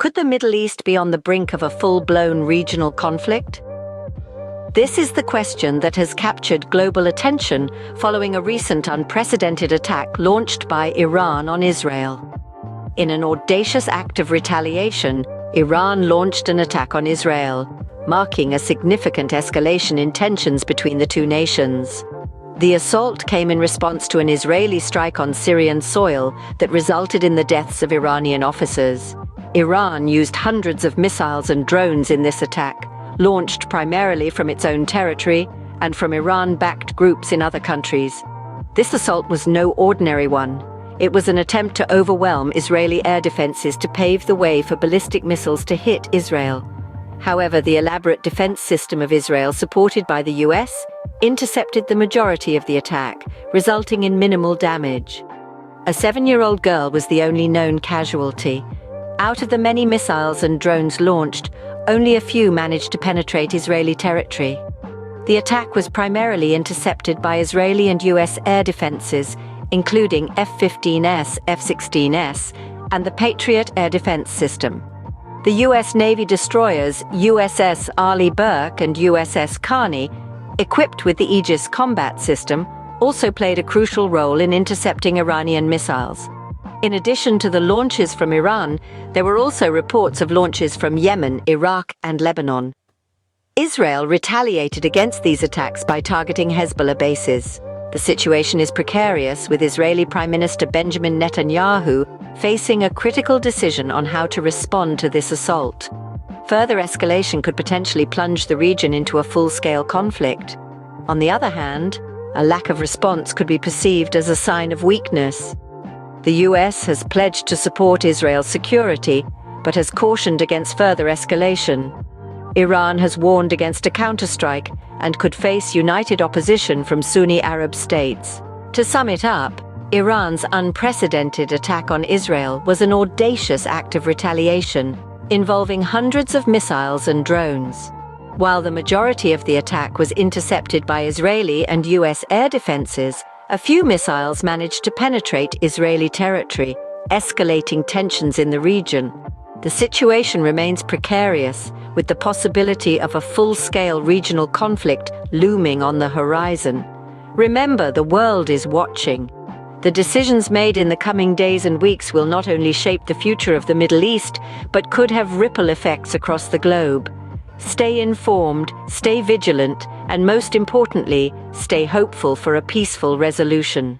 Could the Middle East be on the brink of a full-blown regional conflict? This is the question that has captured global attention following a recent unprecedented attack launched by Iran on Israel. In an audacious act of retaliation, Iran launched an attack on Israel, marking a significant escalation in tensions between the two nations. The assault came in response to an Israeli strike on Syrian soil that resulted in the deaths of Iranian officers. Iran used hundreds of missiles and drones in this attack, launched primarily from its own territory and from Iran-backed groups in other countries. This assault was no ordinary one. It was an attempt to overwhelm Israeli air defenses to pave the way for ballistic missiles to hit Israel. However, the elaborate defense system of Israel, supported by the U.S., intercepted the majority of the attack, resulting in minimal damage. A 7-year-old girl was the only known casualty. Out of the many missiles and drones launched, only a few managed to penetrate Israeli territory. The attack was primarily intercepted by Israeli and U.S. air defenses, including F-15S, F-16S, and the Patriot air defense system. The U.S. Navy destroyers USS Arleigh Burke and USS Carney, equipped with the Aegis combat system, also played a crucial role in intercepting Iranian missiles. In addition to the launches from Iran, there were also reports of launches from Yemen, Iraq, and Lebanon. Israel retaliated against these attacks by targeting Hezbollah bases. The situation is precarious, with Israeli Prime Minister Benjamin Netanyahu facing a critical decision on how to respond to this assault. Further escalation could potentially plunge the region into a full-scale conflict. On the other hand, a lack of response could be perceived as a sign of weakness. The U.S. has pledged to support Israel's security, but has cautioned against further escalation. Iran has warned against a counterstrike and could face united opposition from Sunni Arab states. To sum it up, Iran's unprecedented attack on Israel was an audacious act of retaliation, involving hundreds of missiles and drones. While the majority of the attack was intercepted by Israeli and U.S. air defenses, a few missiles managed to penetrate Israeli territory, escalating tensions in the region. The situation remains precarious, with the possibility of a full-scale regional conflict looming on the horizon. Remember, the world is watching. The decisions made in the coming days and weeks will not only shape the future of the Middle East, but could have ripple effects across the globe. Stay informed, stay vigilant, and most importantly, stay hopeful for a peaceful resolution.